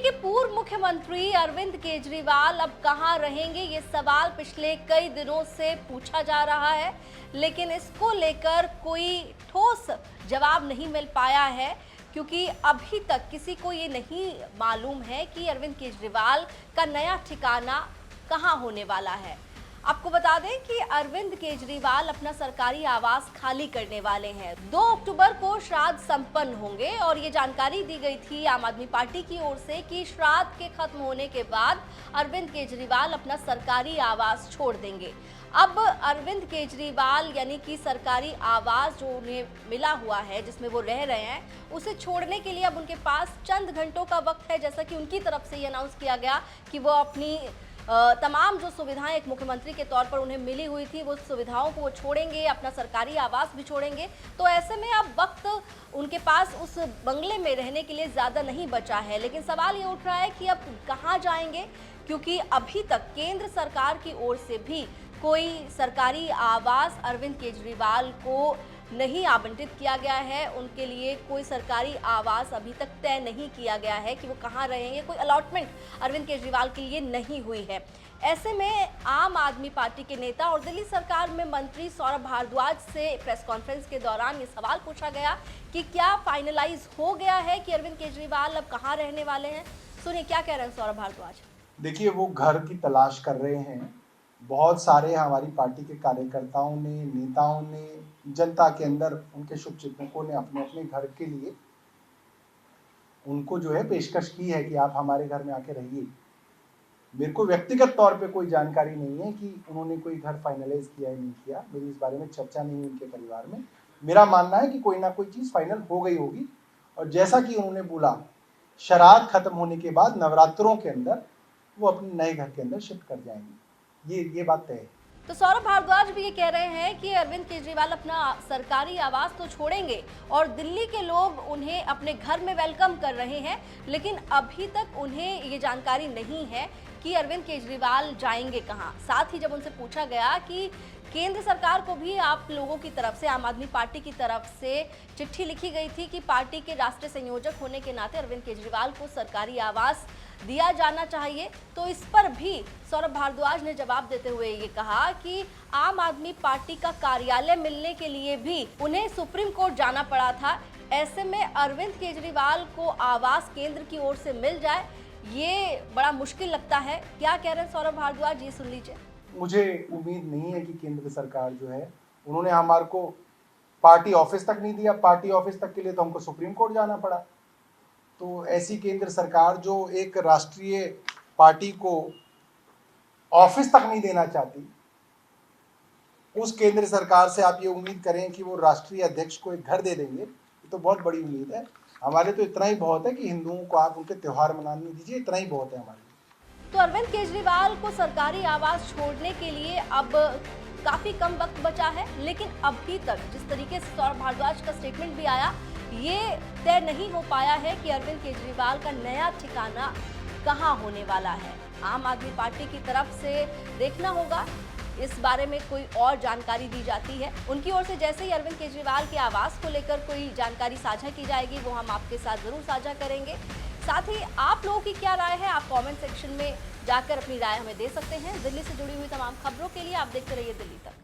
के पूर्व मुख्यमंत्री अरविंद केजरीवाल अब कहां रहेंगे, ये सवाल पिछले कई दिनों से पूछा जा रहा है, लेकिन इसको लेकर कोई ठोस जवाब नहीं मिल पाया है, क्योंकि अभी तक किसी को ये नहीं मालूम है कि अरविंद केजरीवाल का नया ठिकाना कहां होने वाला है। आपको बता दें कि अरविंद केजरीवाल अपना सरकारी आवास खाली करने वाले हैं। 2 अक्टूबर को श्राद्ध संपन्न होंगे और ये जानकारी दी गई थी आम आदमी पार्टी की ओर से कि श्राद्ध के खत्म होने के बाद अरविंद केजरीवाल अपना सरकारी आवास छोड़ देंगे। अब अरविंद केजरीवाल यानी कि सरकारी आवास जो उन्हें मिला हुआ है, जिसमें वो रह रहे हैं, उसे छोड़ने के लिए अब उनके पास चंद घंटों का वक्त है। जैसा कि उनकी तरफ से ये अनाउंस किया गया कि वो अपनी तमाम जो सुविधाएं एक मुख्यमंत्री के तौर पर उन्हें मिली हुई थी, वो सुविधाओं को वो छोड़ेंगे, अपना सरकारी आवास भी छोड़ेंगे। तो ऐसे में अब वक्त उनके पास उस बंगले में रहने के लिए ज़्यादा नहीं बचा है। लेकिन सवाल ये उठ रहा है कि अब कहाँ जाएंगे, क्योंकि अभी तक केंद्र सरकार की ओर से भी कोई सरकारी आवास अरविंद केजरीवाल को नहीं आवंटित किया गया है। उनके लिए कोई सरकारी आवास अभी तक तय नहीं किया गया है कि वो कहाँ रहेंगे। कोई अलॉटमेंट अरविंद केजरीवाल के लिए नहीं हुई है। ऐसे में आम आदमी पार्टी के नेता और दिल्ली सरकार में मंत्री सौरभ भारद्वाज से प्रेस कॉन्फ्रेंस के दौरान ये सवाल पूछा गया कि क्या फाइनलाइज हो गया है कि अरविंद केजरीवाल अब कहाँ रहने वाले हैं। सुनिए क्या कह रहे हैं सौरभ भारद्वाज। देखिए, वो घर की तलाश कर रहे हैं। बहुत सारे हमारी पार्टी के कार्यकर्ताओं ने, नेताओं ने, जनता के अंदर उनके शुभचिंतकों ने अपने अपने घर के लिए उनको जो है पेशकश की है कि आप हमारे घर में आके रहिए। मेरे को व्यक्तिगत तौर पे कोई जानकारी नहीं है कि उन्होंने कोई घर फाइनलाइज किया है नहीं किया। मेरी इस बारे में चर्चा नहीं हुई उनके परिवार में। मेरा मानना है कि कोई ना कोई चीज़ फाइनल हो गई होगी, और जैसा कि उन्होंने बोला, श्राद्ध खत्म होने के बाद नवरात्रों के अंदर वो अपने नए घर के अंदर शिफ्ट कर जाएंगे। ये बात तय है। तो सौरभ भारद्वाज भी ये कह रहे हैं कि अरविंद केजरीवाल अपना सरकारी आवास तो छोड़ेंगे और दिल्ली के लोग उन्हें अपने घर में वेलकम कर रहे हैं, लेकिन अभी तक उन्हें ये जानकारी नहीं है कि अरविंद केजरीवाल जाएंगे कहां। साथ ही जब उनसे पूछा गया कि केंद्र सरकार को भी आप लोगों की तरफ से, आम आदमी पार्टी की तरफ से चिट्ठी लिखी गई थी कि पार्टी के राष्ट्रीय संयोजक होने के नाते अरविंद केजरीवाल को सरकारी आवास दिया जाना चाहिए, तो इस पर भी सौरभ भारद्वाज ने जवाब देते हुए ये कहा कि आम आदमी पार्टी का कार्यालय मिलने के लिए भी उन्हें सुप्रीम कोर्ट जाना पड़ा था। ऐसे में अरविंद केजरीवाल को आवास केंद्र की ओर से मिल जाए, ये बड़ा मुश्किल लगता है। क्या कह रहे हैं सौरभ भारद्वाज, ये सुन लीजिए। मुझे उम्मीद नहीं है कि केंद्र सरकार जो है, उन्होंने हमारे को पार्टी ऑफिस तक नहीं दिया। पार्टी ऑफिस तक के लिए तो हमको सुप्रीम कोर्ट जाना पड़ा। तो ऐसी केंद्र सरकार जो एक राष्ट्रीय पार्टी को ऑफिस तक नहीं देना चाहती, उस केंद्र सरकार से आप ये उम्मीद करें कि वो राष्ट्रीय अध्यक्ष को एक घर दे देंगे, ये तो बहुत बड़ी उम्मीद है। हमारे तो इतना ही बहुत है कि हिंदुओं को आप उनके त्योहार मनाने दीजिए, इतना ही बहुत है हमारे लिए। तो अरविंद केजरीवाल को सरकारी आवास छोड़ने के लिए अब काफी कम वक्त बचा है, लेकिन अभी तक जिस तरीके से सौरभ भारद्वाज का स्टेटमेंट भी आया, ये तय नहीं हो पाया है कि अरविंद केजरीवाल का नया ठिकाना कहां होने वाला है। आम आदमी पार्टी की तरफ से देखना होगा इस बारे में कोई और जानकारी दी जाती है। उनकी ओर से जैसे ही अरविंद केजरीवाल के आवास को लेकर कोई जानकारी साझा की जाएगी, वो हम आपके साथ जरूर साझा करेंगे। साथ ही आप लोगों की क्या राय है, आप कमेंट सेक्शन में जाकर अपनी राय हमें दे सकते हैं। दिल्ली से जुड़ी हुई तमाम खबरों के लिए आप देखते रहिए दिल्ली तक।